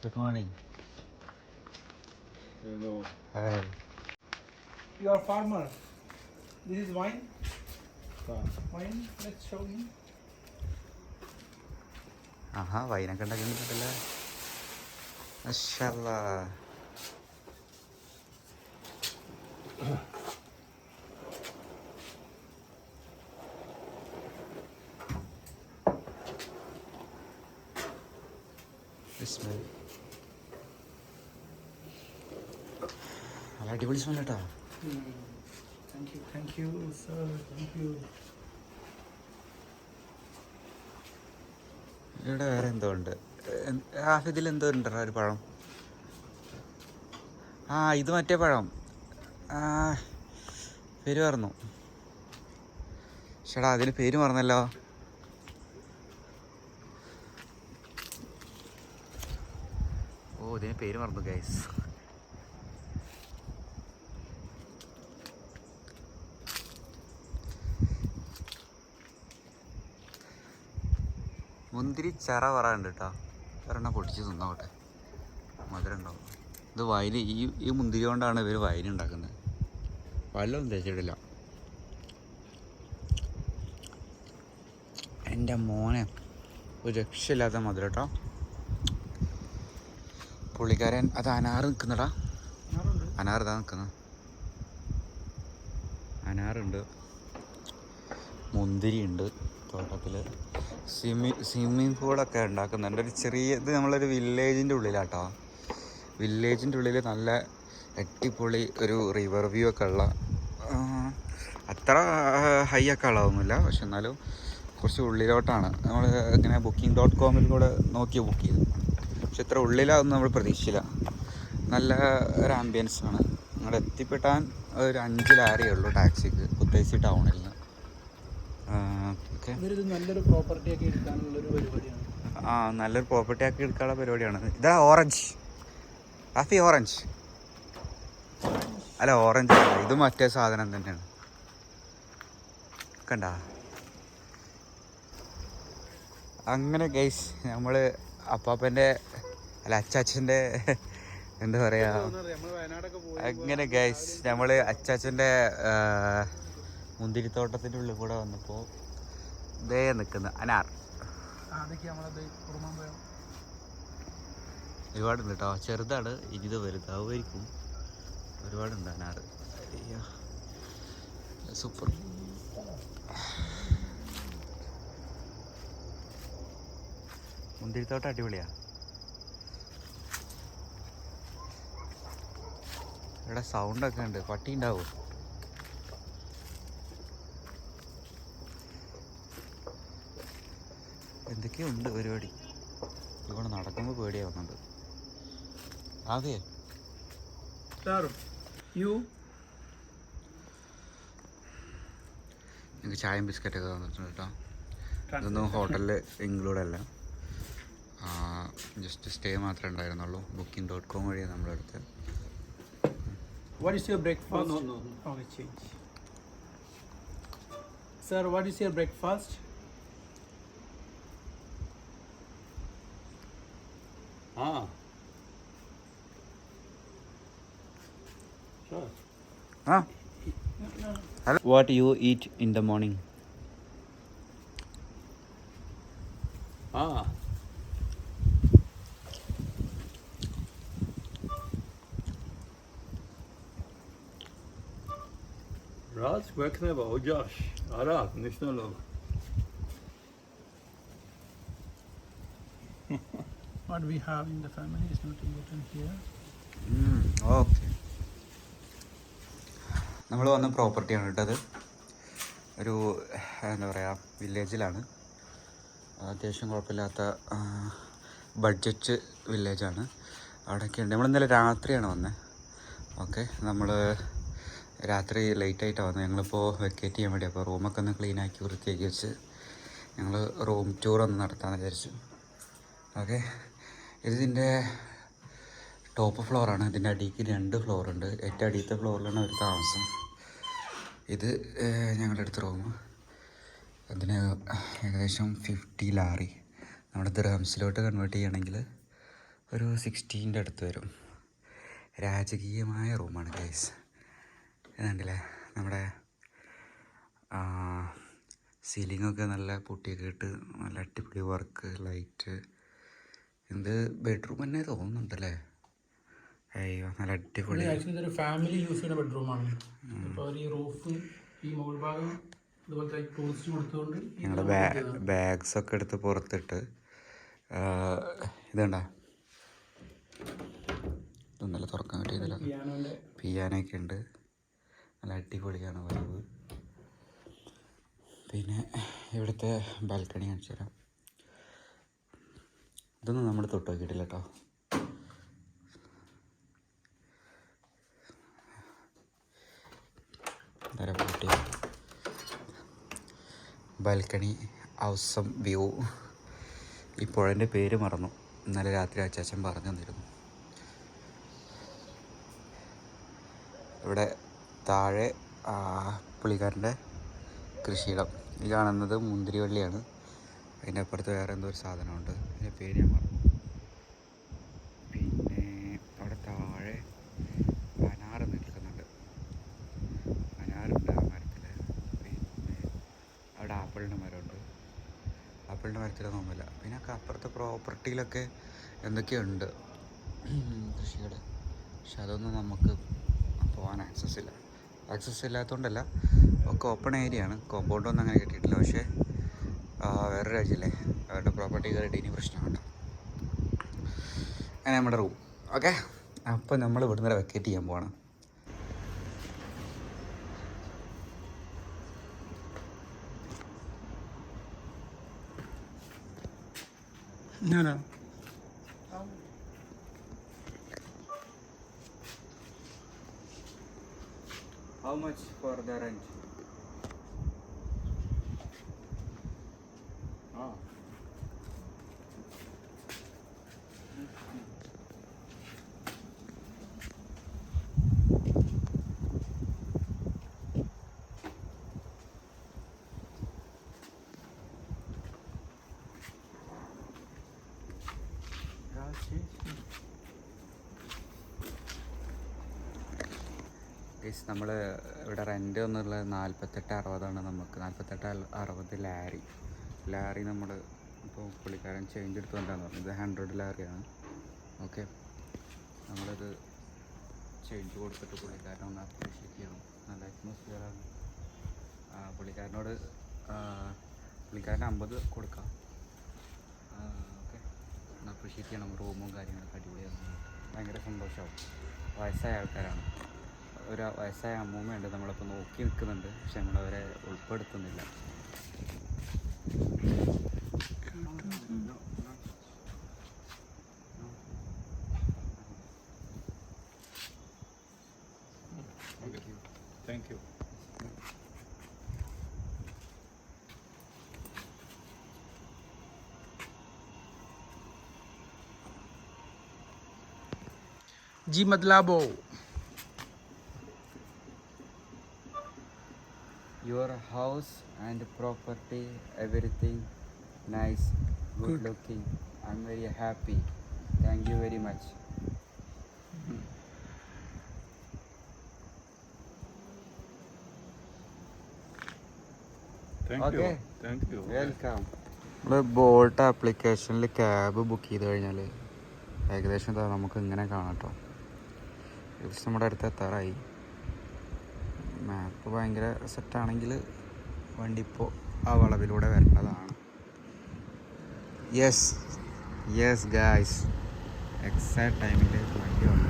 Good morning. Hello. Hi. You are farmer. This is wine. Wine. Let's show him. ആഹാ വൈനൊക്കെ ഉണ്ടാക്കിയിട്ടുണ്ടല്ലേ. മാഷാല്ലാ. നല്ല അടിപൊളി smell കേട്ടോ. Thank you, sir. Thank you. ഇവിടെ വേറെ എന്തോ ഉണ്ട്. ഇതിൽ എന്തോ ഉണ്ടോ ഒരു പഴം. ആ ഇത് മറ്റേ പഴം. പേര് മറന്നു. ചേട്ടാ അതിന് പേര് മറന്നല്ലോ. ഓ ഇതിന് പേര് മറന്നു ഗൈസ്. മുന്തിരി ചെറ പറയാറുണ്ട് കേട്ടോ. ഒരെണ്ണം പൊട്ടിച്ച് തിന്നോട്ടെ, മധുരം ഉണ്ടാവും. ഇത് വൈന് ഈ മുന്തിരി കൊണ്ടാണ് ഇവർ വൈൻ ഉണ്ടാക്കുന്നത്. വെള്ളമൊന്നും തേച്ചിട്ടില്ല. എൻ്റെ മോനെ ഒരു രക്ഷയില്ലാത്ത മധുരം കേട്ടോ. പുള്ളിക്കാരൻ അത് അനാറ് നിൽക്കുന്നടാ. അനാറ് ഇതാ നിൽക്കുന്നത്. അനാറുണ്ട്, മുന്തിരി ഉണ്ട് തോട്ടത്തിൽ. സ്വിമ്മിങ് പൂളൊക്കെ ഉണ്ടാക്കുന്നുണ്ട്. ഒരു ചെറിയ ഇത് നമ്മളൊരു വില്ലേജിൻ്റെ ഉള്ളിലാട്ടോ. വില്ലേജിൻ്റെ ഉള്ളിൽ നല്ല അടിപൊളി ഒരു റിവർ വ്യൂ ഒക്കെ ഉള്ള, അത്ര ഹൈ ഒക്കെ ഉള്ളതൊന്നുമില്ല, പക്ഷെ എന്നാലും കുറച്ച് ഉള്ളിലോട്ടാണ്. നമ്മൾ ഇങ്ങനെ booking.com കൂടെ നോക്കി ബുക്ക് ചെയ്തു. പക്ഷെ ഇത്ര ഉള്ളിലാതൊന്നും നമ്മൾ പ്രതീക്ഷിച്ചില്ല. നല്ല ഒരു ആംബിയൻസാണ്. അവിടെ എത്തിപ്പെട്ടാൻ ഒരു 5 ലാരേ ഉള്ളൂ ടാക്സിക്ക് കുത്തൈസി ടൗണിൽ നിന്ന്. നല്ലൊരു പ്രോപ്പർട്ടി ആക്കി എടുക്കാനുള്ളൊരു പരിപാടിയാണ്. നല്ലൊരു പ്രോപ്പർട്ടി ആക്കി എടുക്കാനുള്ള പരിപാടിയാണ്. ഇതാ ഓറഞ്ച് ഹാഫി ഓറഞ്ച് അല്ല, ഓറഞ്ച് അല്ല, ഇത് മറ്റേ സാധനം തന്നെയാണ്. കണ്ട അങ്ങനെ ഗൈസ് നമ്മൾ അപ്പാപ്പൻ്റെ അല്ല അച്ചാച്ചൻ്റെ എന്താ പറയുക, അങ്ങനെ ഗൈസ് നമ്മൾ അച്ചാച്ചൻ്റെ മുന്തിരിത്തോട്ടത്തിൻ്റെ ഉള്ളിൽ കൂടെ വന്നപ്പോൾ ദേ നിൽക്കുന്ന അനാർ ഒരുപാടുണ്ട് കേട്ടോ. ചെറുതാണ്, ഇത് വലുതാവുമായിരിക്കും. ഒരുപാടുണ്ട് അനാർ. സൂപ്പർ. മുന്തിരിത്തോട്ടം അടിപൊളിയാ. ഇവിടെ സൗണ്ടൊക്കെ ഉണ്ട്. പട്ടി ഉണ്ടാവും. എന്തൊക്കെയോ ഉണ്ട് പരിപാടി. ഇവിടെ നടക്കുമ്പോൾ പേടിയാ വന്നത്. അതെ എനിക്ക് ചായയും ബിസ്ക്കറ്റൊക്കെ തന്നിട്ടുണ്ട് കേട്ടോ. ഇതൊന്നും ഹോട്ടലിൽ ഇൻക്ലൂഡ് അല്ല, ജസ്റ്റ് സ്റ്റേ മാത്രമേ ഉണ്ടായിരുന്നുള്ളൂ. booking.com വഴിയാണ് നമ്മളെടുത്ത്. What is your breakfast? No. Okay, change. Sir, what is your breakfast? Sure. Hello. What you eat in the morning? Raz bekle be hocaş. Ara, nişne lo. What we have in the family is not important here. Okay. നമ്മൾ വന്ന പ്രോപ്പർട്ടിയാണ് കേട്ടത്. ഒരു എന്താ പറയുക, വില്ലേജിലാണ്. അത്യാവശ്യം കുഴപ്പമില്ലാത്ത budget വില്ലേജാണ്. അവിടെയൊക്കെ ഉണ്ട്. നമ്മൾ ഇന്നലെ രാത്രിയാണ് വന്നത്. ഓക്കെ, നമ്മൾ രാത്രി ലേറ്റായിട്ടാണ് വന്നത്. ഞങ്ങളിപ്പോൾ വെക്കേറ്റ് ചെയ്യാൻ വേണ്ടി, അപ്പോൾ റൂമൊക്കെ ഒന്ന് ക്ലീനാക്കി വൃത്തിയാക്കി വെച്ച് ഞങ്ങൾ റൂം ടൂർ ഒന്ന് നടത്താമെന്ന് വിചാരിച്ചു. ഓക്കെ, ഇതിൻ്റെ ടോപ്പ് ഫ്ലോറാണ്. ഇതിൻ്റെ അടിക്ക് 2 ഫ്ലോറുണ്ട്. ഏറ്റവും അടിയത്തെ ഫ്ലോറിലാണ് അവർ താമസം. ഇത് ഞങ്ങളുടെ അടുത്ത റൂം. അതിന് ഏകദേശം 50 ലാറി നമ്മുടെ ദിർഹംസിലോട്ട് കൺവേർട്ട് ചെയ്യണമെങ്കിൽ ഒരു 16 അടുത്ത് വരും. രാജകീയമായ റൂമാണ് ഗൈസ്. ഇതുണ്ടല്ലേ നമ്മുടെ സീലിങ്ങൊക്കെ നല്ല പൊട്ടിയൊക്കെ ഇട്ട് നല്ല അടിപൊളി വർക്ക്, ലൈറ്റ്. എന്ത് ബെഡ്റൂം തന്നെ തോന്നുന്നുണ്ടല്ലേ. അയ്യോ നല്ല അടിപൊളി. ആക്ച്വലി ഇതൊരു ഫാമിലി യൂസ് ചെയ്യുന്ന ബെഡ്റൂമാണ്. അപ്പോൾ ഈ റൂഫ് ഈ മുകൾ ഭാഗം ഇതുപോലത്തെ ടൂറിസ്റ്റ് കൊടുത്തുകൊണ്ട് ഞങ്ങളുടെ ബാഗ്സൊക്കെ എടുത്ത് പുറത്തിട്ട് ഇതുണ്ട ഇതൊന്നല്ല തുറക്കാൻ പറ്റിയതില്ല. പിയാനൊക്കെ ഉണ്ട്. നല്ല അടിപൊളിയാണ് വൈബ്. പിന്നെ ഇവിടുത്തെ ബാൽക്കണി കാണിച്ചു തരാം. ഇതൊന്നും നമ്മൾ തൊട്ട് നോക്കിയിട്ടില്ല കേട്ടോ. പൊട്ടി ബാൽക്കണി, ഔസം വ്യൂ. ഈ പുഴൻ്റെ പേര് മറന്നു. ഇന്നലെ രാത്രി അച്ചാച്ചൻ പറഞ്ഞു തന്നിരുന്നു. ഇവിടെ താഴെ പുള്ളിക്കാരൻ്റെ കൃഷിയിടം. ഈ കാണുന്നത് മുന്തിരിവള്ളിയാണ്. അതിൻ്റെ അപ്പുറത്ത് വേറെ എന്തോ ഒരു സാധനമുണ്ട്, അതിൻ്റെ പേര് ഞാൻ മറന്നു. പിന്നെ അവിടെ താഴെ അനാറ് നിൽക്കുന്നുണ്ട്. അനാറുണ്ട് ആ മരത്തിൽ. പിന്നെ അവിടെ ആപ്പിളിൻ്റെ മരമുണ്ട്. ആപ്പിളിൻ്റെ മരത്തിലൊന്നുമില്ല. പിന്നെ അപ്പുറത്തെ പ്രോപ്പർട്ടിയിലൊക്കെ എന്തൊക്കെയുണ്ട് കൃഷിയുടെ. പക്ഷെ അതൊന്നും നമുക്ക് പോകാൻ ആക്സസ് ഇല്ലാത്തതുകൊണ്ടല്ല, ഒക്കെ ഓപ്പൺ ഏരിയ ആണ്. കോമ്പൗണ്ടൊന്നും അങ്ങനെ കിട്ടിയിട്ടില്ല. പക്ഷേ വേറെ രാജ്യമല്ലേ, അവരുടെ പ്രോപ്പർട്ടി കയറിയിട്ട് ഇനി പ്രശ്നമുണ്ട്. അങ്ങനെ നമ്മുടെ റൂം. ഓക്കെ, അപ്പോൾ നമ്മൾ ഇവിടുന്ന് വെക്കേറ്റ് ചെയ്യാൻ പോവാണ്. ഞാനാ How much for the rent? നമ്മൾ ഇവിടെ റെൻ്റ് ഒന്നുള്ളത് 48-60 നമുക്ക്. 48-60 ലാരി നമ്മൾ ഇപ്പോൾ പുള്ളിക്കാരൻ ചേഞ്ച് എടുത്തുകൊണ്ടാന്ന് പറഞ്ഞത്. ഇത് 100 ലാരിയാണ്. ഓക്കെ, നമ്മളത് ചേഞ്ച് കൊടുത്തിട്ട് പുള്ളിക്കാരൻ ഒന്ന് അപ്രീഷിയേറ്റ് ചെയ്യണം. നല്ല അറ്റ്മോസ്ഫിയറാണ്. പുള്ളിക്കാരൻ 50 കൊടുക്കാം. ഓക്കെ, ഒന്ന് അപ്രീഷിയേറ്റ് ചെയ്യണം. റൂമും കാര്യങ്ങളൊക്കെ അടിപൊളിയാണ്. ഭയങ്കര സന്തോഷമാവും. വയസ്സായ ആൾക്കാരാണ്. ഒരു വയസ്സായ അമ്മൂമ്മയുണ്ട്, നമ്മളിപ്പോൾ നോക്കി നിൽക്കുന്നുണ്ട്. പക്ഷെ നമ്മളവരെ ഉൾപ്പെടുത്തുന്നില്ല. Thank you. Ji Madlabo. Your house and property, everything nice, good looking. I'm very happy. Thank you very much. Thank Okay. you. Thank you. Welcome. നമ്മൾ ബോൾട്ട് ആപ്ലിക്കേഷനിൽ ക്യാബ് ബുക്ക് ചെയ്ത് കഴിഞ്ഞാൽ ഏകദേശം നമുക്ക് ഇങ്ങനെ കാണാം കേട്ടോ. ഏകദേശം നമ്മുടെ അടുത്ത് എത്താറായി. മാപ്പ് ഭയങ്കര സെറ്റാണെങ്കിൽ വണ്ടി ഇപ്പോൾ ആ വളവിലൂടെ വരേണ്ടതാണ്. യെസ് ഗായ്സ്, എക്സാക്ട് ടൈമിലേക്ക് വണ്ടി വന്നു.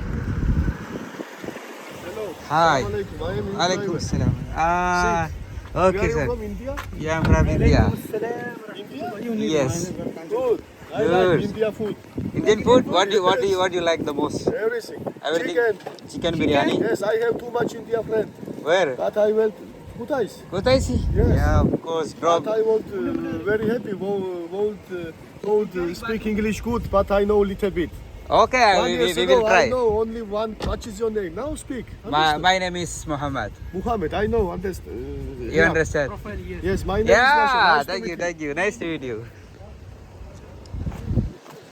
ഹായ്, വലൈക്കും അസ്സലാം. Okay, sir. From India? Yeah, I'm from India. India? Yes. Good. I Good. like India food. Indian food. What do you like the most? Everything. Everything. Chicken. Chicken biryani. Yes, I have too much India friend. Where? But I went Kutais. Kutaisi? Yes. Yeah, of course. Drop. But I want very happy. Won't speak English good, but I know a little bit. Okay, One we years will ago, try. I know only one. What is your name? Now speak. My name is Muhammad. Muhammad. I know. Understand? You understand? Yes, my name is Nasser. Yeah. Nice to Thank meet you. Thank you. Nice to meet you.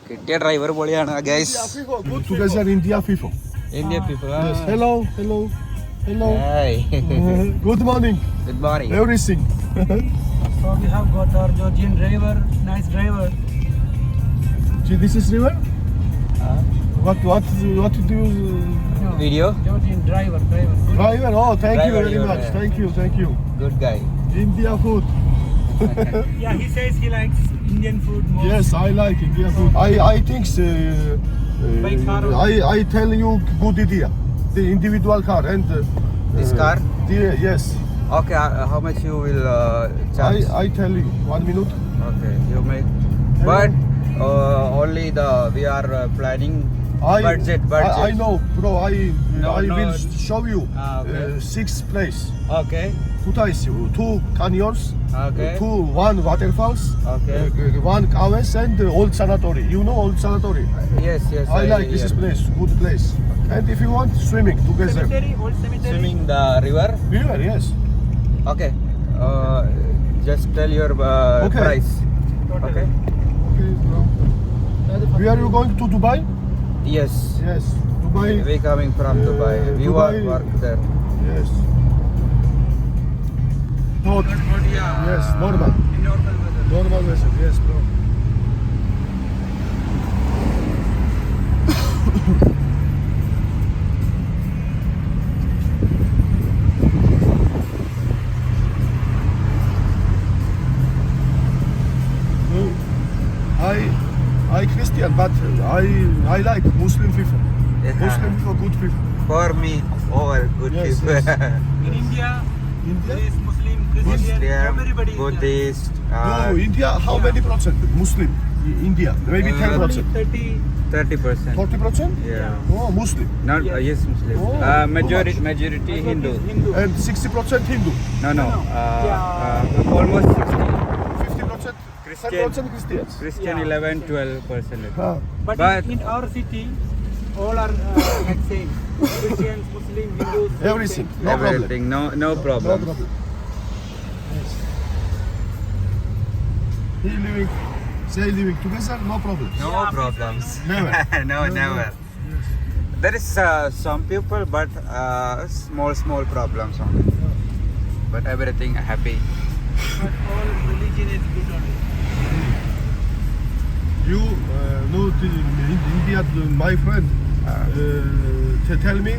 കിട്ടിയ driver പൊളിയാണ് guys. Together India FIFO. India people. Yes. Hello. Hello. Hello. Hi. Good morning. Good morning. Everything. So we have got our Georgian driver, nice driver. See, this is river. What do you? Video. Georgian driver. Driver. Oh, thank you Driver, very you much. are. Thank you. Good guy. India food. Yeah, he says he likes Indian food more. Yes, I like India food. I think By car. I tell you good idea. The individual car and This car? Yes. Okay, how much you will charge? I tell you 1 minute. Okay, you make. But only we are planning budget. I know, bro. I will No. show you Okay. 6 place. Okay. 2 canyons, Okay. 1 waterfalls, Okay. 1 caves and old sanatory. You know old sanatory. Yes. I like this place, good place. And if you want swimming together, Cemetery, old cemetery. Swimming the river. river, yes. Okay. Just tell your Okay. price. Okay. Okay, bro. Where are you going to Dubai? Yes. Yes, Dubai. We coming from Dubai. We Dubai. work there. Yes. Hot. Yes, normal. Normal weather. Normal vessel, yes, bro. I Christian, but I like Muslim people. Muslim people, good people. For me, all good Yes, people. yes. In India, there India? is Muslim, Christian, Muslim, everybody is there. Buddhist. No, India. How many percent Muslim? India, maybe 10%. 30. 30%. 40%? Yeah. Oh, Muslim. Not Yes. yes, Muslim. Oh, too Majority much. majority Hindu. Hindu. And 60% Hindu. No. Yeah. Almost 60. 50% Christian. 10% Christians. Christian Yeah. 11-12%. Ah. But in our city, all are like same. Christians, Muslim, Hindus. same, Everything. same. No problem. Everything. No No problem. problem. Yes. Say living together, no problem. No Yeah, problems. Never. No, never. Yes. There is some people, but small problems only. But everything happy. But all religion is good only. You know in India, my friend tell me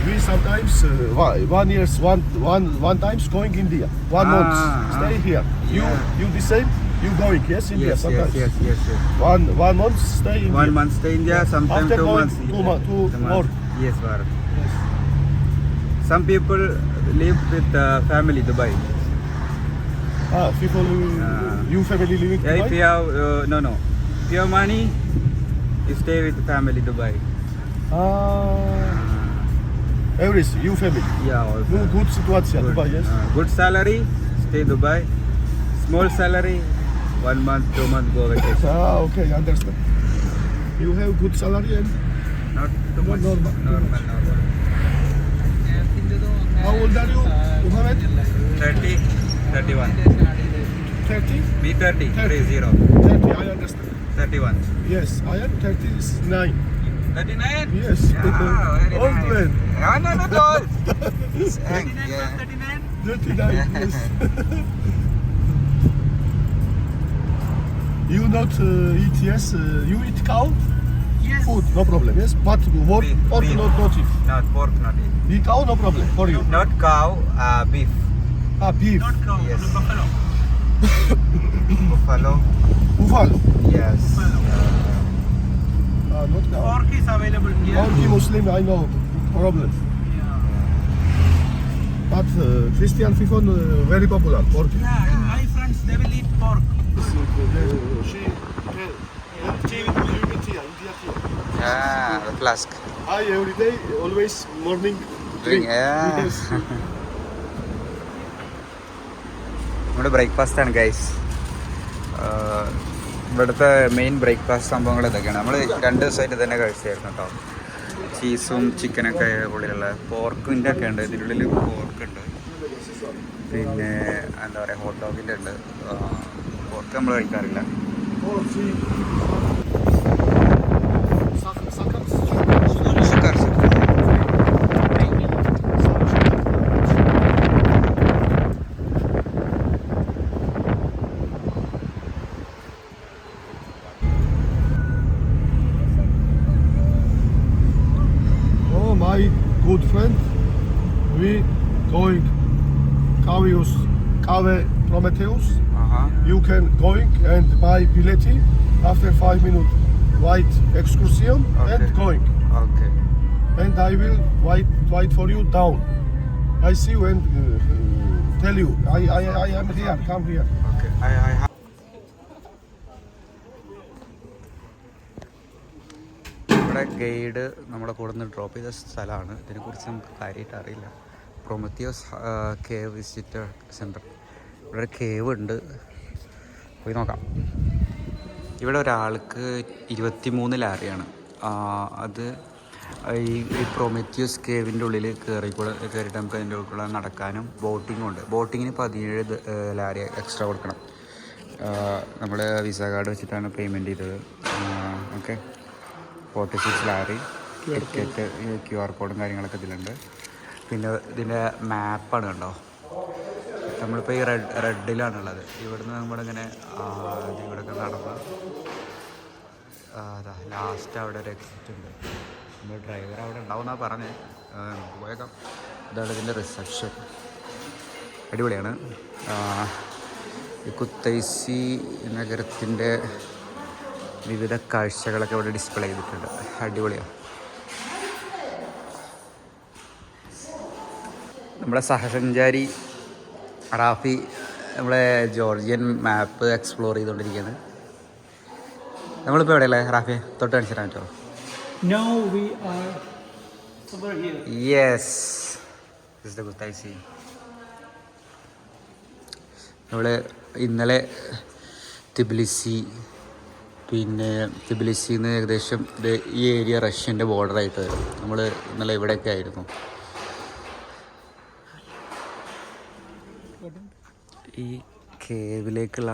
we sometimes one times going India 1 month stay here. Yeah. You the same. You going yes India Yes. sometimes. One month stay India. 1 month stay India, sometimes After 2 going months. two more. Yes, Bharat. Yes. Some people live with family Dubai. People you family living Yeah, if Dubai? you have no. If you have money, you stay with family Dubai. Everything you family. Yeah, also. Good situation Good. Dubai yes. Good salary, stay Dubai. Small salary, 1 month, 2 months go vacation. Okay, understand. You have good salary and Not too much. Normal. Normal. how old are you, Muhammad? 30, 31. 30? Me 30, 30. 30, I understand. 31. Yes, I am 39. 39? Yes. Very Old nice. man. No, not old. It's young, 39 yeah. plus 39. 39, yes. You not eat, yes? You eat cow? Yes. Food, no problem, yes? But pork, Beef, pork beef. not eat. Not pork, not it. Eat cow, no problem for you. Not cow, beef. Beef. Not cow, Yes. buffalo. Buffalo. Buffalo. Yes. Not cow. Pork is available here. Only Muslim, I know, problem. Yeah. But Christian people very popular, pork. Yeah, and my friends, they will eat pork. The flask. I every day, always morning Drink, yeah. Yes. നമ്മുടെ breakfast ആണ് guys. ഇവിടുത്തെ main breakfast സംഭവങ്ങൾ ഇതൊക്കെയാണ്. നമ്മൾ 2 ദിവസമായിട്ട് തന്നെ കഴിച്ചായിരുന്നു കേട്ടോ. ചീസും ചിക്കനൊക്കെ ഉള്ളിലുള്ള പോർക്കിൻ്റെ ഒക്കെ ഉണ്ട്. ഇതിനുള്ളിൽ പോർക്ക് ഉണ്ട്. പിന്നെ എന്താ പറയുക, ഹോട്ട് ഡോഗിൻ്റെ ഉണ്ട്. പോർക്ക് നമ്മൾ കഴിക്കാറില്ല. All three. Sakar. Şükür. Oh, my good friend. We going Kave Prometheus. Aha. You can going and buy bileti after 5 minutes. White excursion Okay. and going. Okay. And I will wait for you down. I see you and tell you. I am here. Come here. Okay. I have. നമ്മുടെ guide നമ്മളെ കൂടെ നിന്ന് drop ചെയ്ത സ്ഥലമാണ്. ഇതിനെക്കുറിച്ച് നമുക്ക് കാര്യമായിട്ട് അറിയില്ല. പ്രൊമത്തിയോസ് കേവ് വിസിറ്റർ സെൻറ്റർ. ഇവിടെ ഒരു കേവ് ഉണ്ട്, പോയി നോക്കാം. ഇവിടെ ഒരാൾക്ക് 23 ലാരിയാണ്. അത് ഈ പ്രൊമത്തിയോസ് കേവിൻ്റെ ഉള്ളിൽ കയറിയിട്ട് നമുക്ക് അതിൻ്റെ ഉള്ളിൽ നടക്കാനും ബോട്ടിങ്ങും ഉണ്ട്. ബോട്ടിങ്ങിന് 17 ലാരി എക്സ്ട്രാ കൊടുക്കണം. നമ്മൾ വിസ കാർഡ് വെച്ചിട്ടാണ് പേയ്മെൻറ്റ് ചെയ്തത്. Okay, 46 Larry. ടിക്കറ്റ് QR കോഡും കാര്യങ്ങളൊക്കെ ഇതിലുണ്ട്. പിന്നെ ഇതിൻ്റെ മാപ്പാണ് കണ്ടോ. നമ്മളിപ്പോൾ ഈ റെഡിലാണുള്ളത്. ഇവിടുന്ന് നമ്മളിങ്ങനെ ഇവിടെയൊക്കെ നടന്ന് അതാ ലാസ്റ്റ് അവിടെ ഒരു എക്സിറ്റ് ഉണ്ട്. നമ്മൾ ഡ്രൈവർ അവിടെ ഉണ്ടാവുമെന്നാണ് പറഞ്ഞത്. നമുക്ക് പോയേക്കാം. ഇതാണ് ഇതിൻ്റെ റിസപ്ഷൻ. അടിപൊളിയാണ്. ഈ കുത്തൈസി നഗരത്തിൻ്റെ വിവിധ കാഴ്ചകളൊക്കെ ഇവിടെ ഡിസ്പ്ലേ ചെയ്തിട്ടുണ്ട്. അടിപൊളിയാണ്. നമ്മുടെ സഹസഞ്ചാരി റാഫി നമ്മളെ ജോർജിയൻ മാപ്പ് എക്സ്പ്ലോർ ചെയ്തുകൊണ്ടിരിക്കുകയാണ്. നമ്മളിപ്പോൾ എവിടെയല്ലേ റാഫി? തൊട്ട് കാണിച്ചു തരാൻ പറ്റുമോ? Now we are over here. Yes, this the Kutaisi. നമ്മൾ ഇന്നലെ തിബിലിസി, പിന്നെ തിബിലിസിയിൽ നിന്ന് ഏകദേശം ഈ ഏരിയ റഷ്യൻ്റെ ബോർഡറായിട്ട് വരും. നമ്മൾ ഇന്നലെ ഇവിടെയൊക്കെ ആയിരുന്നു. ഈ കേവിലേക്കുള്ള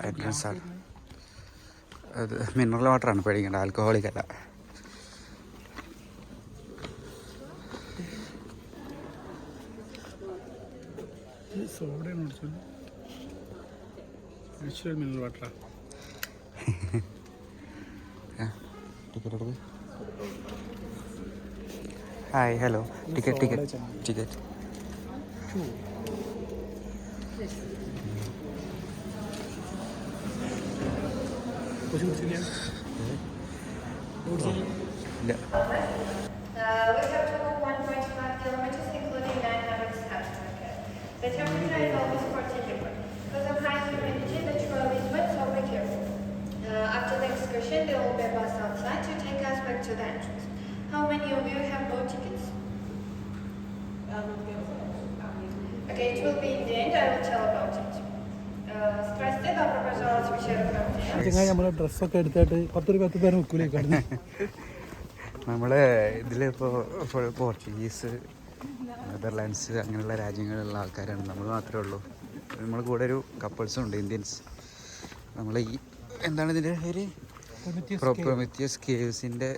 എൻട്രൻസ് ആണ്. അത് മിനറൽ വാട്ടറാണ്, പേടിക്കേണ്ട, ആൽക്കഹോളിക് അല്ല. Natural mineral water. ടിക്കറ്റ് എടുത്ത്. Hi, hello. ടിക്കറ്റ്. ഇല്ല. We have to go 1.5 kilometers, including 900 steps. The temperature is always 40 degrees. Because of high humidity, the trail is wet, so be careful. After the excursion, there will be a bus outside to take us back to the entrance. How many of you have boat tickets? Okay, it will be in the end. I will tell about it. Здрасте, добро пожаловать в вечеру Франции. ചങ്ങായി നമ്മളെ ഡ്രസ്സൊക്കെ എടുത്തിട്ട് 10 രൂപ പേര് വെക്കൂലേക്കാണ്. നമ്മൾ ഇതിലിപ്പോൾ full Portuguese, Netherlands അങ്ങനെയുള്ള രാജ്യങ്ങളിലുള്ള ആൾക്കാരാണ്. നമ്മൾ മാത്രമേ ഉള്ളൂ. നമ്മൾ കൂടെ ഒരു കപ്പിൾസും ഉണ്ട്, ഇന്ത്യൻസ്. നമ്മൾ ഈ എന്താണ് ഇതിൻ്റെ പേര്? പ്രൊമത്തിയസ് കേവ്സിൻ്റെ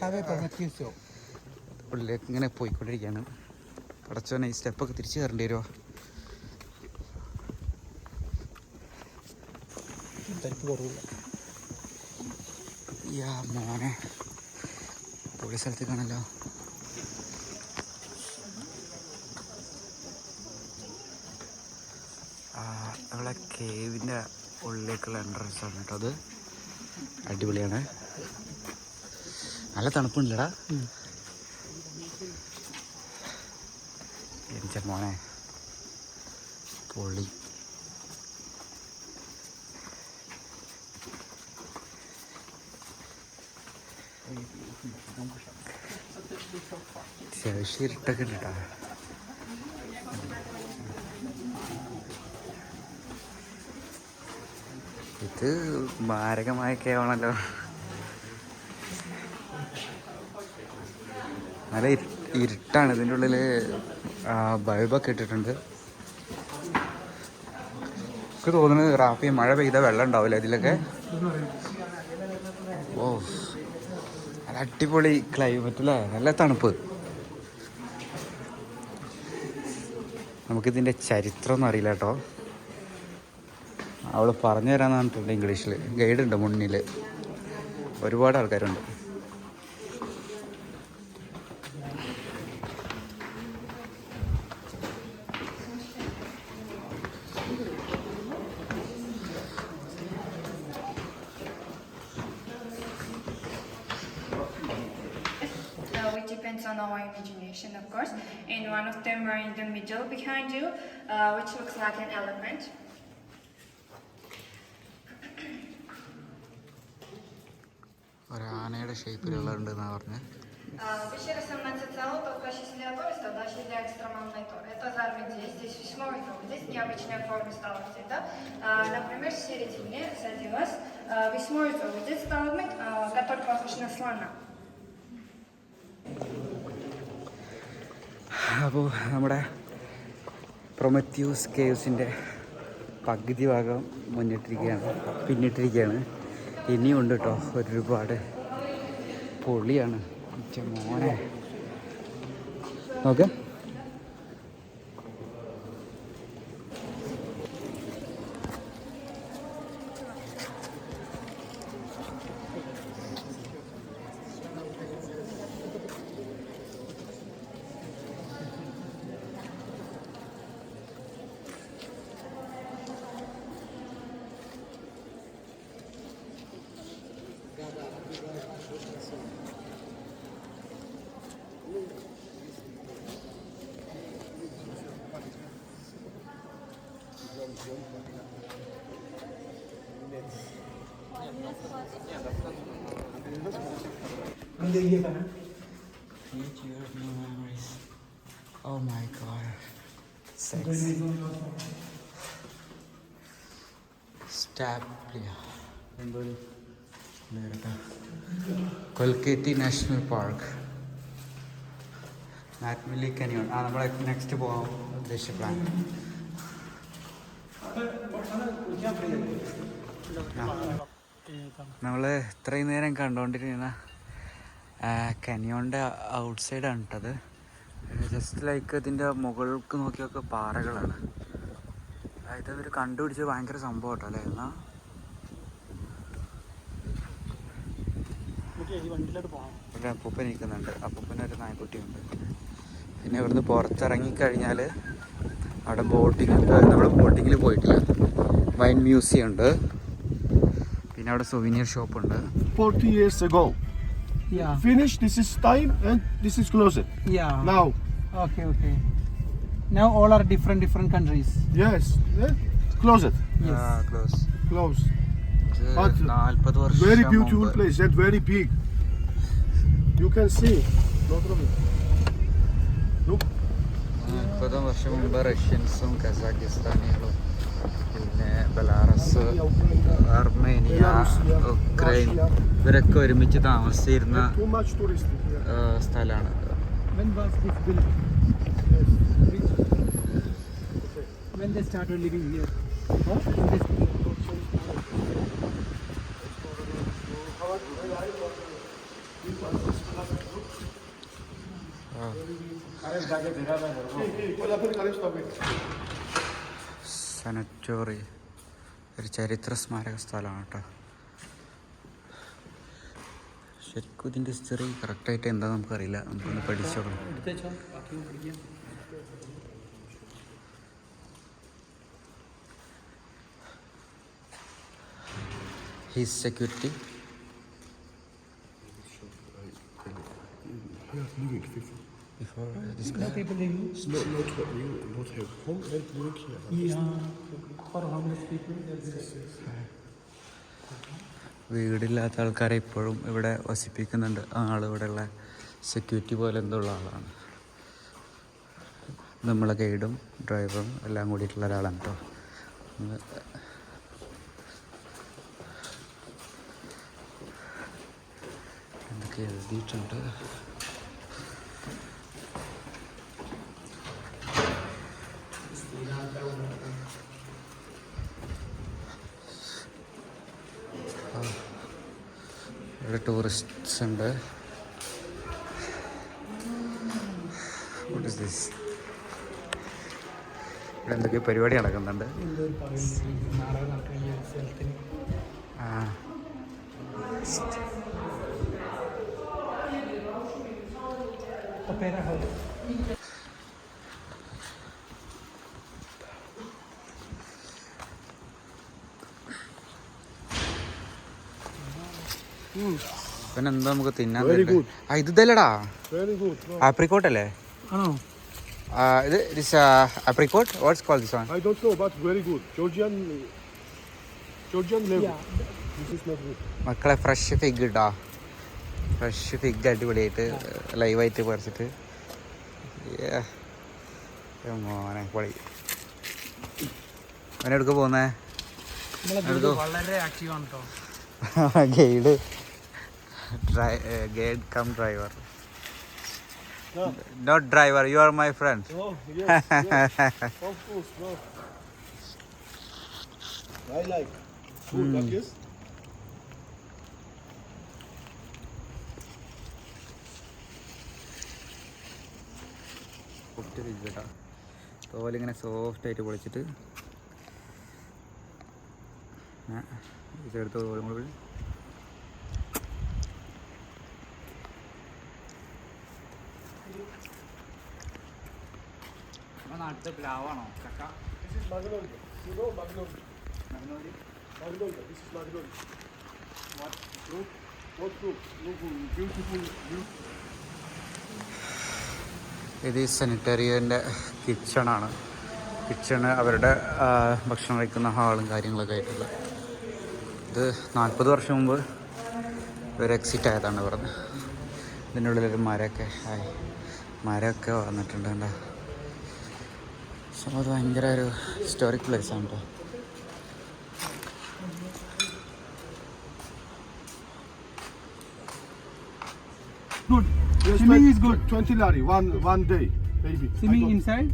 ഉള്ളിലേക്ക് ഇങ്ങനെ പോയിക്കൊണ്ടിരിക്കുകയാണ്. പടച്ചോനെ, ഈ സ്റ്റെപ്പൊക്കെ തിരിച്ച് കയറേണ്ടി വരുമോ? യാ മോനെ, പൊളി സ്ഥലത്ത് കാണല്ലോ. നമ്മളെ കേവിൻ്റെ ഉള്ളിലേക്കുള്ള എൻട്രൻസ് ആണ് കേട്ടോ. അത് അടിപൊളിയാണ്. നല്ല തണുപ്പുണ്ടല്ലടാ. എൻ്റെ മോനെ, പൊളി. അത്യാവശ്യം ഇരുട്ടൊക്കെ ഉണ്ട് കേട്ടോ. ഇത് മാരകമായ കേവാണല്ലോ. നല്ല ഇരുട്ടാണ്. ഇതിൻ്റെ ഉള്ളിൽ ബൾബൊക്കെ ഇട്ടിട്ടുണ്ട്. എനിക്ക് തോന്നുന്നത് റാഫി മഴ പെയ്താൽ വെള്ളം ഉണ്ടാവില്ല ഇതിലൊക്കെ. ഓ നല്ല അടിപൊളി ക്ലൈമറ്റ് അല്ലേ, നല്ല തണുപ്പ്. നമുക്കിതിൻ്റെ ചരിത്രമൊന്നും അറിയില്ല കേട്ടോ. അവൾ പറഞ്ഞു തരാമെന്ന് പറഞ്ഞിട്ടുണ്ട് ഇംഗ്ലീഷിൽ. ഗൈഡുണ്ട് മുന്നിൽ, ഒരുപാട് ആൾക്കാരുണ്ട്. Which depends on our imagination, of course. And one of them are in the middle behind you, which looks like an elephant. ഒരാനയുടെ ഷേപ്പിലുള്ളതുണ്ടെന്നാണ് പറഞ്ഞത്. Пещера сама цела, только счастливая горесть, тогда счастливая экстремальная тора. Это зармедия, здесь весьмой тор, здесь необычная форма сталагмита. Например, в середине садилась весьмой тор, здесь сталагмит, который похож на слона. അപ്പോൾ നമ്മുടെ പ്രൊമത്യൂസ് കേവ്സിൻ്റെ പകുതി ഭാഗം പിന്നിട്ടിരിക്കുകയാണ്. ഇനിയും ഉണ്ട് കേട്ടോ ഒരുപാട്. പൊളിയാണ് മോനെ. നോക്ക്, oh my god, sexy. Kolkheti national park, നാറ്റ്മില്ലി കനിയോൺ. നമ്മളെ നെക്സ്റ്റ് പോകാൻ ഉദ്ദേശിച്ച പ്ലാൻ. നമ്മൾ ഇത്രയും നേരം കണ്ടുകൊണ്ടിരുന്ന കനിയോണിൻ്റെ ഔട്ട് സൈഡാണ് കേട്ടത്. ജസ്റ്റ് ലൈക്ക് ഇതിൻ്റെ മുകൾക്ക് നോക്കിയൊക്കെ പാറകളാണ്. അതായത് അവർ കണ്ടുപിടിച്ച് ഭയങ്കര സംഭവം കേട്ടോ അല്ലേ. എന്നാൽ ഇവിടെ അപ്പൂപ്പൻ നിൽക്കുന്നുണ്ട്, അപ്പൂപ്പനൊരു നായ്ക്കുട്ടിയുണ്ട്. പിന്നെ ഇവിടുന്ന് പുറത്തിറങ്ങിക്കഴിഞ്ഞാൽ അവിടെ ബോട്ടിങ്, നമ്മൾ ബോട്ടിങ്ങിൽ പോയിട്ടില്ല. വൈൻ മ്യൂസിയം ഉണ്ട്, പിന്നെ അവിടെ സൊവീനിയർ ഷോപ്പ് ഉണ്ട്. 40 years ago. Yeah. Finish, this is time and this is closed. Yeah. Now. Okay. Now all are different countries. Yes. Yeah. Closed. Yes. Close. Closed. 40 വർഷം Very beautiful മുമ്പ്. place and very big. You can see. No problem. Look. 40 വർഷം മുമ്പ് റഷ്യൻസും കസാക്കിസ്ഥാനികളും പിന്നെ Belarus, Armenia, Ukraine ഇവരൊക്കെ ഒരുമിച്ച് താമസിച്ചിരുന്ന Too much touristic here. സ്ഥലമാണ്. When was this built? When they started living here? Huh? When they സെനറ്റോറി ഒരു ചരിത്ര സ്മാരക സ്ഥലമാണ് കേട്ടോ. ശരിക്കും ഇതിൻ്റെ ഹിസ്റ്ററി കറക്റ്റായിട്ട് എന്താ നമുക്കറിയില്ല, നമുക്കൊന്ന് പഠിച്ചോളൂ. His security. Before this guy. people living? Not have home and living here. Yeah. For homeless people. വീടില്ലാത്ത ആൾക്കാരെ ഇപ്പോഴും ഇവിടെ വസിപ്പിക്കുന്നുണ്ട്. ആൾ ഇവിടെയുള്ള സെക്യൂരിറ്റി പോലെ എന്തോ ഉള്ള ആളാണ്. നമ്മളെ ഗൈഡും ഡ്രൈവറും എല്ലാം കൂടിയിട്ടുള്ള ഒരാളാണ് കേട്ടോ. എന്തൊക്കെ എഴുതിയിട്ടുണ്ട്. കുറേ ടൂറിസ്റ്റ്സ് ഉണ്ട്. What is this? ഇവിടെ എന്തൊക്കെയോ പരിപാടി നടക്കുന്നുണ്ട്. ആ പിന്നെ എന്താ നമുക്ക് തിന്നാൻ തരുന്നത്? ആ ഇത് ഇതല്ലടാ, Very good. No, ആപ്രിക്കോട്ട് അല്ലേ? ആണോ? ഇത് apricot. What's called this one? I don't know, but very good. Georgian level. This is not good. മക്കളെ ഫ്രഷ് ഫിഗ് ഇട്ടാ. ഫ്രഷ് ഫിഗ് അടിപൊളിയായിട്ട് ലൈവായിട്ട് പറിച്ചിട്ട് മോനെ പൊളി. അവനെടുക്ക പോകുന്നേ? വളരെ ആക്റ്റീവാണ് കേട്ടോ. Guide guide cum driver. Not driver, you are my friend. Oh, yes, yes. Of course, no. I like food like this. Soft fig കേട്ടോ. തോലിങ്ങനെ സോഫ്റ്റായിട്ട് പൊളിച്ചിട്ട് ഇതെടുത്ത് നമ്മൾ നാട്ടിൽ പ്ലാവാണോ ചക്ക? This is magnolia. You know magnolia? Magnolia. This is magnolia. What? Fruit? What fruit? Look, beautiful. ഇത് സെനിറ്ററിയൻ്റെ കിച്ചണാണ്. Kitchen അവരുടെ ഭക്ഷണം കഴിക്കുന്ന ഹാളും കാര്യങ്ങളൊക്കെ ആയിട്ടുള്ള. ഇത് 40 വർഷം മുമ്പ് ഒരു എക്സിറ്റ് ആയതാണ് പറഞ്ഞത്. ഇതിൻ്റെ ഉള്ളിലൊരു മരമൊക്കെ വന്നിട്ടുണ്ട് കണ്ടോ. അത് ഭയങ്കര ഒരു ഹിസ്റ്റോറിക് പ്ലേസ് ആണ് കേട്ടോ. Good. Yes, Swimming is good. 20 lari, one day, maybe. Swimming I don't- inside?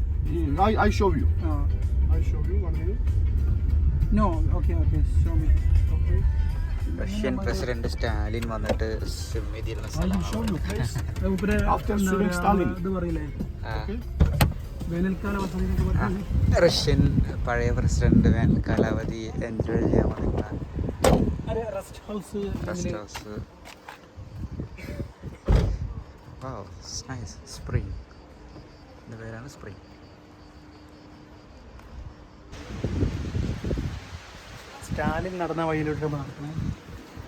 I show you. Oh. I show you 1 minute. No. Okay. Show me. Okay. Russian president Stalin വന്നിട്ട് സ്വിം ചെയ്തിരുന്ന സ്ഥലമാണ്. After swimming Stalin. ഇത് പറയില്ലേ, Okay. വേനൽക്കാല വസതിന്നൊക്കെ പറഞ്ഞാൽ Russian പഴയ president വേനൽക്കാലാവധി enjoy ചെയ്യാൻ വന്നിട്ടുള്ള rest house. Rest house. Wow, nice. Spring, ഇതിൻ്റെ പേരാണ് സ്പ്രിംഗ്. സ്റ്റാലിൻ നടന്ന വഴിയിലോട്ട് നടക്കണേ.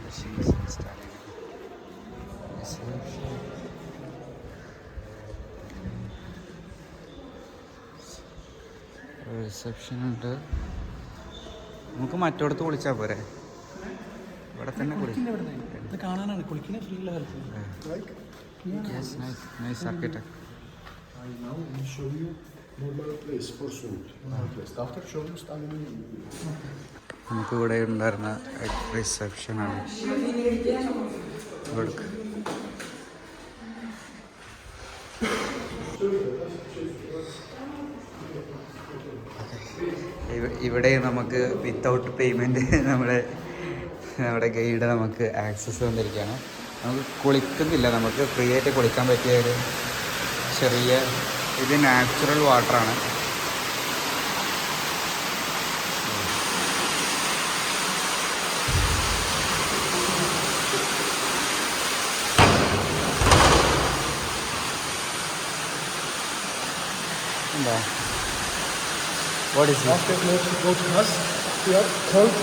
Russian president Stalin. റിസപ്ഷൻ ഉണ്ട്. നമുക്ക് മറ്റോടത്ത് വിളിച്ചാൽ പോരെ? ഇവിടെ തന്നെ കുളിക്കില്ല ഇവിടുന്ന്. ഇത് കാണാനാണ് കുളിക്കുന്ന ഫ്രീ ഉള്ള കാലത്ത്. Nice architect. I now will show you normal place for swimming. Normal place. After show you Stalin. നമുക്ക് ഇവിടെ ഉണ്ടായിരുന്ന റിസപ്ഷനാണ്. ഇവിടെ നമുക്ക് വിത്തൗട്ട് പേയ്മെൻറ്റ് നമ്മുടെ ഗൈഡ് നമുക്ക് ആക്സസ് തന്നിരിക്കുകയാണ്. നമുക്ക് കുളിക്കുന്നില്ല, നമുക്ക് ഫ്രീ ആയിട്ട് കുളിക്കാൻ പറ്റിയ ഒരു ചെറിയ, ഇത് നാച്ചുറൽ വാട്ടറാണ്. എന്താ? What is it? After go to us, we have cold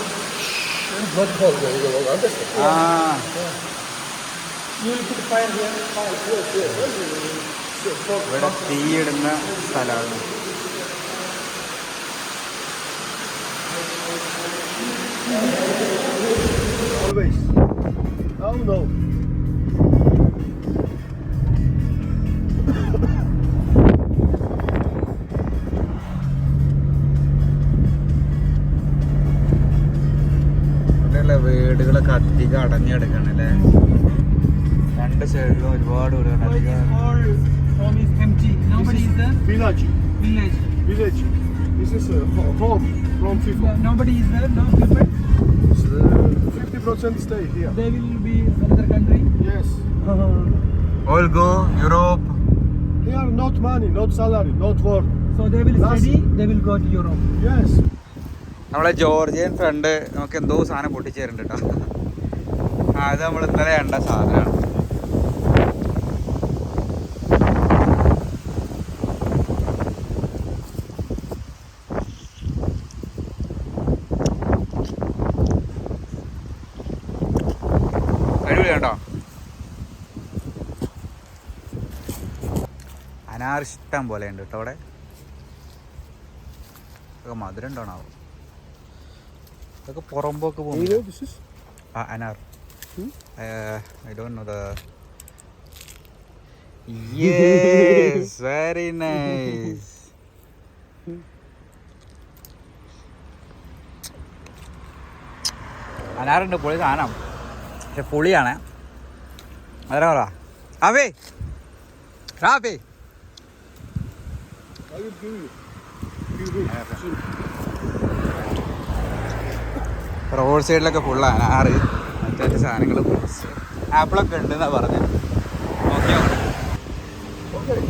and not cold. You understand? Ah, You will put fire here. ഇവിടെ തീയിടുന്ന സ്ഥലമാണ്. Always. Now no. ഇവിടെയുള്ള വീടുകളൊക്കെ അധികം അടഞ്ഞെടുക്കാണ് അല്ലേ? രണ്ട് സൈഡിലും ഒരുപാട് വീടുകൾ അധികം. All home is empty. Nobody is there. Village. Village. This is home from people. Nobody is there. No people. It's, 50% stay here. They will be another country. Yes. All go Europe. Here, not money, not salary, not work. So they will Last- study. They will go to Europe. Yes. നമ്മളെ Georgian front നമുക്ക് എന്തോ സാധനം പൊട്ടിച്ചേരുന്നുണ്ട് കേട്ടോ. അത് നമ്മൾ ഇന്നലെ കണ്ട സാധനമാണ്. അടിപൊളി കേട്ടോ. അനാർ ഇഷ്ടം പോലെ ഉണ്ട് കേട്ടോ അവിടെ. ഇതൊക്കെ മധുരം ഉണ്ടോണാവോ? ഇതൊക്കെ പുറമ്പോക്ക് You പോകും. know this is? Anar. I don't know the. Yes, very nice. അനാറുണ്ട്, പൊളി സാധനം. പക്ഷെ പുളിയാണ്. അതേ പറ away റാഫേ. I will give you. Give you. Soon. Road സൈഡിലൊക്കെ ഫുള്ള് അനാറ് മറ്റേ സാധനങ്ങൾ ആപ്പിളൊക്കെ ഉണ്ടെന്നാണ് പറഞ്ഞത്. Okay Okay.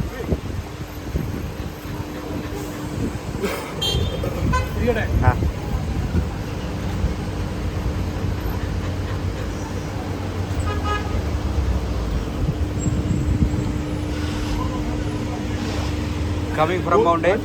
ആ കമ്മിങ് ഫ്രം മൗണ്ടൻ.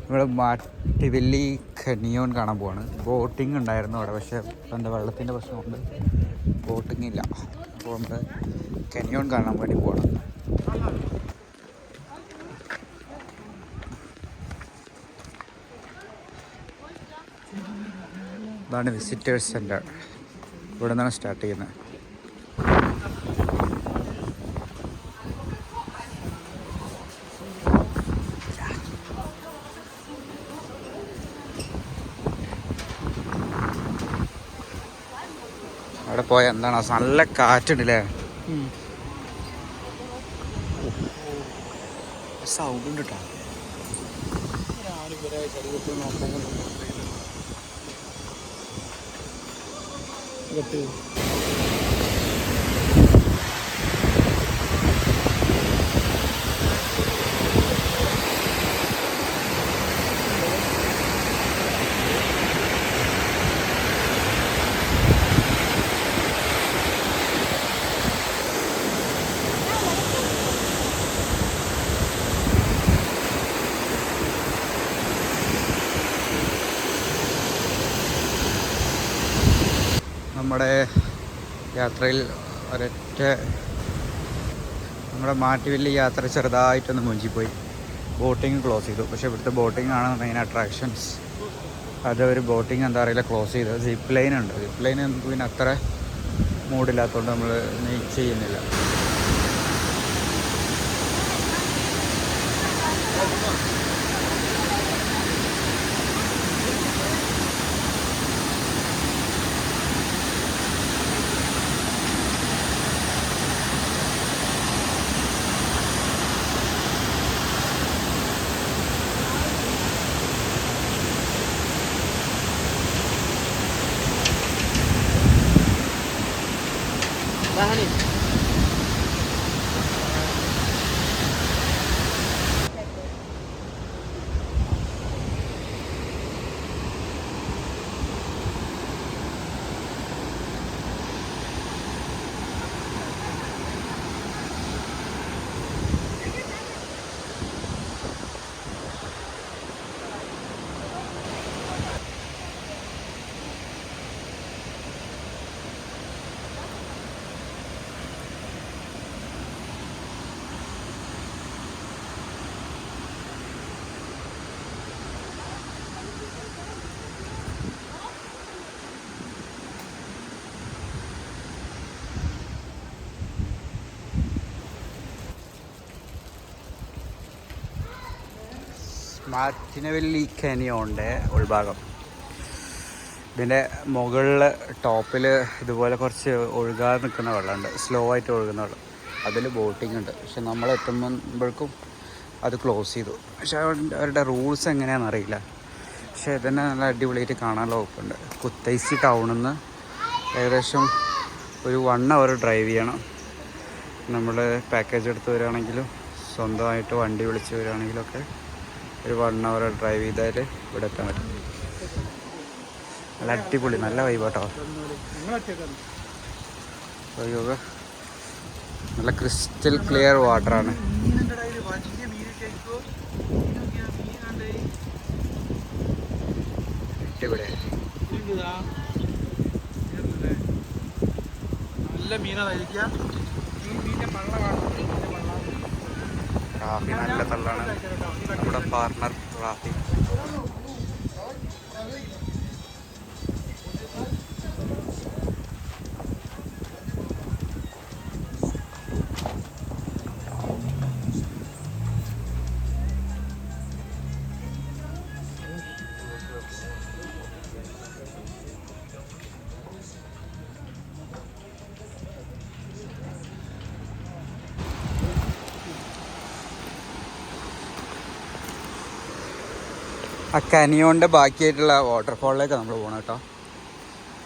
ഇവിടെ മാട്ടിവെല്ലി ഖനിയോൻ കാണാൻ പോവാണ്. ബോട്ടിങ് ഉണ്ടായിരുന്നു അവിടെ, പക്ഷേ എന്താ വെള്ളത്തിൻ്റെ പ്രശ്നമുണ്ട്, ബോട്ടിങ് ഇല്ല. അപ്പോൾ നമ്മൾ ഖനിയോൻ കാണാൻ വേണ്ടി പോകണം. ഇതാണ് വിസിറ്റേഴ്സ് സെൻറ്റർ. ഇവിടെ നിന്നാണ് സ്റ്റാർട്ട് ചെയ്യുന്നത്. അവിടെ പോയ എന്താണ് നല്ല കാറ്റുണ്ടല്ലേ, സൗണ്ട് ഉണ്ട് കേട്ടോ. നമ്മുടെ യാത്രയിൽ നമ്മുടെ മാട്ടിവെല്ലി യാത്ര ചെറുതായിട്ടൊന്ന് മുഞ്ചിപ്പോയി. ബോട്ടിങ് ക്ലോസ് ചെയ്തു. പക്ഷേ ഇവിടുത്തെ ബോട്ടിംഗ് ആണ് മെയിൻ അട്രാക്ഷൻസ്. അത് ഒരു ബോട്ടിങ് എന്താ അറിയില്ല ക്ലോസ് ചെയ്തത്. സിപ്പ് ലൈൻ ഉണ്ട്. സിപ്പ് ലൈൻ നമുക്ക് പിന്നെ അത്ര മൂഡില്ലാത്തതുകൊണ്ട് നമ്മൾ ചെയ്യുന്നില്ല. മാറ്റിനവെല്ലി ഖനിയോൻ്റെ ഉൾഭാഗം. ഇതിൻ്റെ മുകളിൽ ടോപ്പിൽ ഇതുപോലെ കുറച്ച് ഒഴുകാതെ നിൽക്കുന്ന വെള്ളമുണ്ട്, സ്ലോ ആയിട്ട് ഒഴുകുന്ന വെള്ളം. അതിൽ ബോട്ടിംഗ് ഉണ്ട്. പക്ഷെ നമ്മൾ എത്തുമ്പോഴേക്കും അത് ക്ലോസ് ചെയ്തു. പക്ഷെ അവരുടെ റൂൾസ് എങ്ങനെയാണെന്ന് അറിയില്ല. പക്ഷേ ഇതന്നെ നല്ല അടിപൊളിയായിട്ട് കാണാനുള്ള വകുപ്പുണ്ട്. കുത്തൈസി ടൗണിൽ നിന്ന് ഏകദേശം ഒരു 1 hour ഡ്രൈവ് ചെയ്യണം. നമ്മൾ പാക്കേജ് എടുത്ത് വരികയാണെങ്കിലും സ്വന്തമായിട്ട് വണ്ടി വിളിച്ച് വരികയാണെങ്കിലൊക്കെ ഒരു 1 hour ഡ്രൈവ് ചെയ്താൽ ഇവിടെ എത്താൻ പറ്റും. നല്ല അടിപൊളി, നല്ല വൈബാട്ടോ. അയ്യോ, നല്ല ക്രിസ്റ്റൽ ക്ലിയർ വാട്ടറാണ്. അടിപൊളി. നല്ല മീനായിരിക്കാം. മീനിന്റെ വെള്ളമാണ്. റാഫി നല്ല തള്ളാണ്. നമ്മുടെ പാർട്ണർ റാഫി. ആ കനിയോൻ്റെ ബാക്കിയായിട്ടുള്ള വാട്ടർഫോളിലേക്ക് നമ്മൾ പോകണം കേട്ടോ.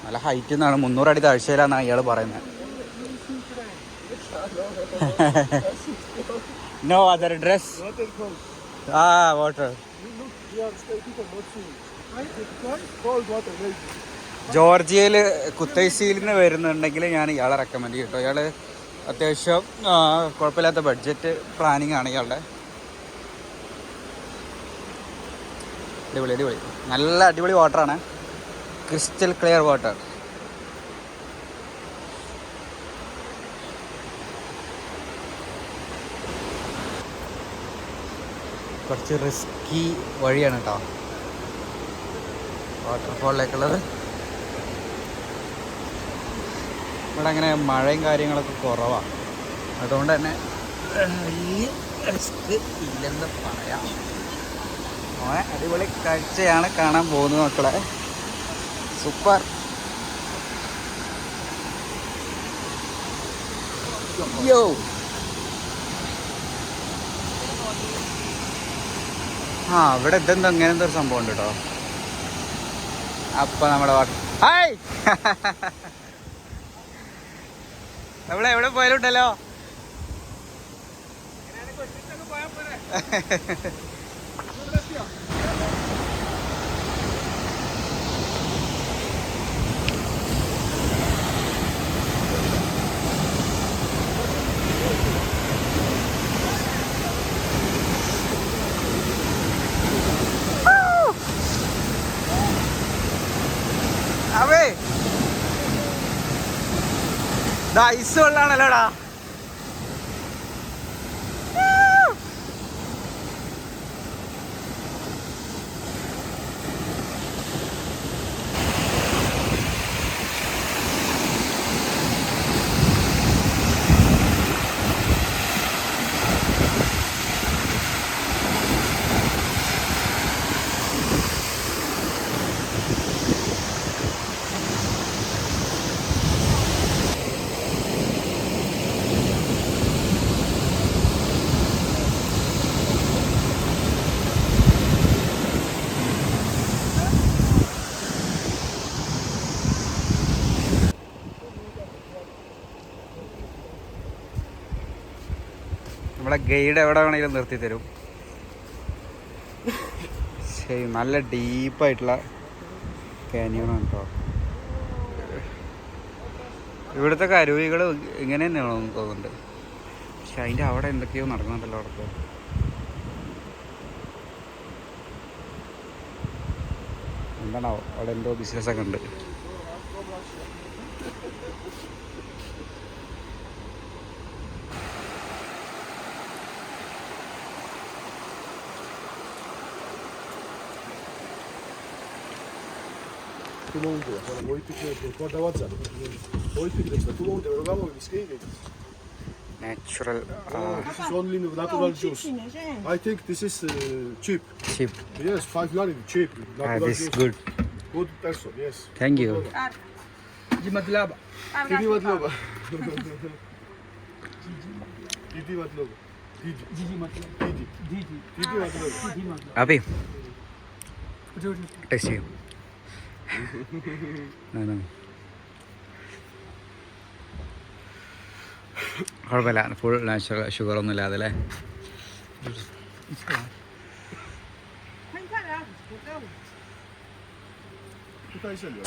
നല്ല ഹൈറ്റിൽ നിന്നാണ്, 300 അടി താഴ്ചയിലാണെന്നാണ് ഇയാൾ പറയുന്നത്. No other dress. വാട്ടർ. ജോർജിയയിൽ കുത്തൈസിയിൽ നിന്ന് വരുന്നുണ്ടെങ്കിൽ ഞാൻ ഇയാളെ റെക്കമെൻഡ് ചെയ്യും കേട്ടോ. ഇയാൾ അത്യാവശ്യം കുഴപ്പമില്ലാത്ത ബഡ്ജറ്റ് പ്ലാനിങ് ആണ് ഇയാളുടെ. അടിപൊളി അടിപൊളി, നല്ല അടിപൊളി വാട്ടറാണ്, ക്രിസ്റ്റൽ ക്ലിയർ വാട്ടർ. കുറച്ച് റിസ്കി വഴിയാണ് കേട്ടോ വാട്ടർഫോളിലേക്കുള്ളത്. ഇവിടെ അങ്ങനെ മഴയും കാര്യങ്ങളൊക്കെ കുറവാണ്, അതുകൊണ്ട് തന്നെ ഈ റിസ്ക് ഇല്ലെന്ന് പറയാം. അടിപൊളി കാഴ്ചയാണ് കാണാൻ പോകുന്നത് മക്കളെ. സൂപ്പർ. യോ, ഇവിടെ ഇതെന്തോ അങ്ങനെന്തോ ഒരു സംഭവം ഉണ്ട് കേട്ടോ. അപ്പൊ നമ്മുടെ ഹായ് നമ്മളെ എവിടെ പോയാലുണ്ടല്ലോ. Away ice വെള്ളാണല്ലോടാ. നമ്മളെ ഗൈഡ് എവിടെ വേണമെങ്കിലും നിർത്തി തരും. ശരി, നല്ല ഡീപ്പായിട്ടുള്ള കാനിയോണാണ് കേട്ടോ. ഇവിടുത്തെ അരുവികൾ ഇങ്ങനെ തന്നെയാണെന്ന് തോന്നുന്നുണ്ട്. പക്ഷെ അതിൻ്റെ അവിടെ എന്തൊക്കെയോ നടക്കുന്നുണ്ടല്ലോ. അവിടെ എന്താണോ അവിടെ എന്തോ ബിസിനസ്സൊക്കെ ഉണ്ട്. Tu Monte, vuoi guarda WhatsApp, vuoi tu Monte, eravamo in skating. Natural. This is only natural juice. I think this is cheap. Cheap. Yes, 5 lari cheap. Natural This is juice. good. Good person, yes. Thank you. जी मतलब Didi मतलब. Didi मतलब. Didi. जी जी मतलब Didi. जी जी Didi मतलब. जी मतलब അപ്പേ जो taste ചെയ്യും. കുഴപ്പമില്ല, ഫുൾ നാച്ചുറൽ, ഷുഗർ ഒന്നും ഇല്ലാതെ അല്ലേ? Tutaj serio.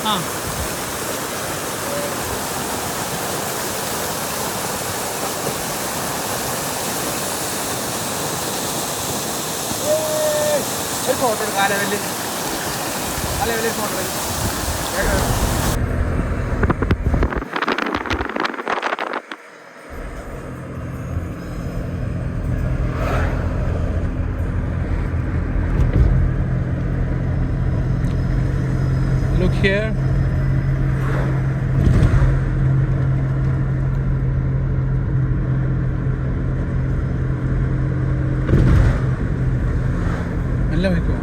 हाँ एक फोटो काले वाले फोटो look here. നല്ല വയ്ക്കോ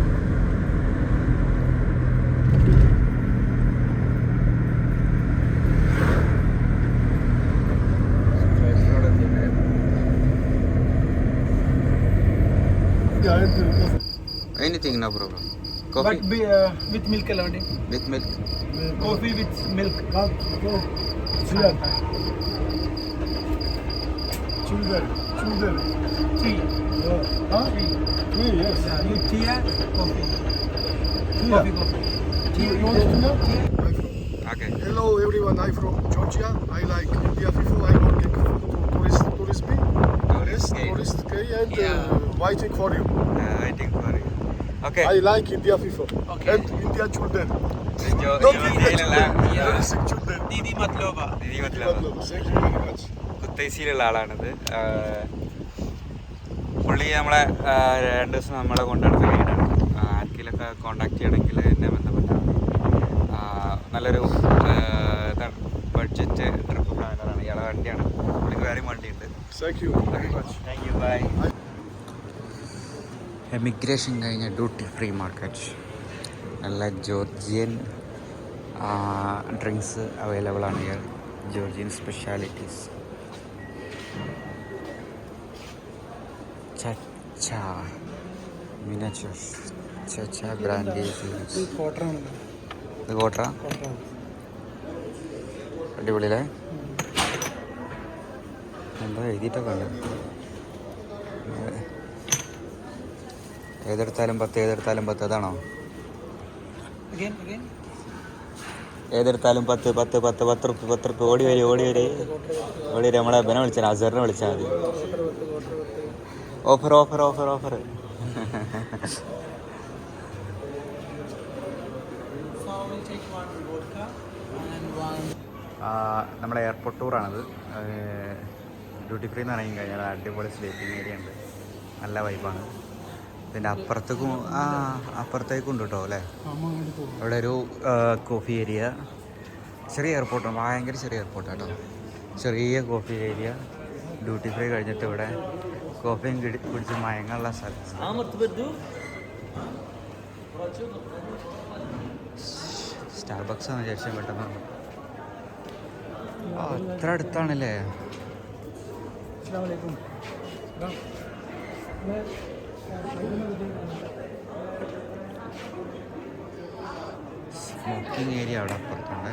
Yeah, and coffee. Anything, no problem. but coffee with milk alone. With milk. Coffee with milk. Children. Children. Children. Tea. Huh? Tea. Tea, yes. Yeah, you tea or coffee? Tea. Coffee. Tea. You want to know? Tea. Okay. Hello everyone, I'm from Georgia. I like India FIFO. I'm working tourist me. Tourist K and waiting for you. Waiting for you. Okay. I like India FIFO. Okay. And India children. ഇന്ത്യയിലുള്ള Very sick children. Didi matloba. Didi Thank മത്ലബ് you very much. കുത്തൈസിയിലുള്ള ആളാണിത്. പുള്ളി നമ്മളെ 2 ദിവസം നമ്മളെ കൊണ്ടുനടന്ന ഗൈഡാണ്. ആർക്കെങ്കിലൊക്കെ contact ചെയ്യണമെങ്കിൽ എന്നെ ബന്ധപ്പെട്ടാൽ നല്ലൊരു ഇതാണ്, budget trip പ്ലാനറാണ്. ഇയാളെ വണ്ടിയാണ്, പുള്ളിക്ക് വേറെയും വണ്ടിയുണ്ട്. Thank you very much. Thank you, bye. Emigration കഴിഞ്ഞ ഡ്യൂട്ടി ഫ്രീ മാർക്കറ്റ്. നല്ല ജോർജിയൻ ഡ്രിങ്ക്സ് അവൈലബിൾ ആണ് here. Georgian specialities. Chacha miniature, chacha brandy. Quarter ആണല്ലോ. ഇത് കോട്ടറ. അടിപൊളിയല്ലേ? എന്താ എഴുതിയിട്ടൊക്കെ ഉണ്ട്. ഏതെടുത്താലും 10, ഏതെടുത്താലും 10. അതാണോ? Again. ഏതെടുത്താലും 10 റുപ്യ. ഓടി വരെ നമ്മളെ ബനെ വിളിച്ചാൽ, അസറിനെ വിളിച്ചാൽ മതി. ഓഫർ. നമ്മുടെ എയർപോർട്ട് ടൂറാണത്. ഡ്യൂട്ടി ഫ്രീ എന്ന് പറഞ്ഞു കഴിഞ്ഞാൽ അടിപൊളി സ്ലീപ്പിംഗ് ഏരിയ ഉണ്ട്, നല്ല വൈബാണ്. ഇതിൻ്റെ അപ്പുറത്തേക്കും ഉണ്ട് കേട്ടോ അല്ലേ. അവിടെ ഒരു കോഫി ഏരിയ, ചെറിയ എയർപോർട്ടാണ്, ഭയങ്കര ചെറിയ എയർപോർട്ടാണ് കേട്ടോ. ചെറിയ കോഫി ഏരിയ. ഡ്യൂട്ടി ഫ്രീ കഴിഞ്ഞിട്ട് ഇവിടെ കോഫിയും കുടിച്ച് മയങ്ങാനുള്ള സ്ഥലം. സ്റ്റാർബക്സ് ആണ് വിചാരിച്ചാൽ പെട്ടെന്ന്. അത്ര അടുത്താണല്ലേ. സ്മോക്കിംഗ് ഏരിയ അവിടെ അപ്പുറത്തുണ്ട്.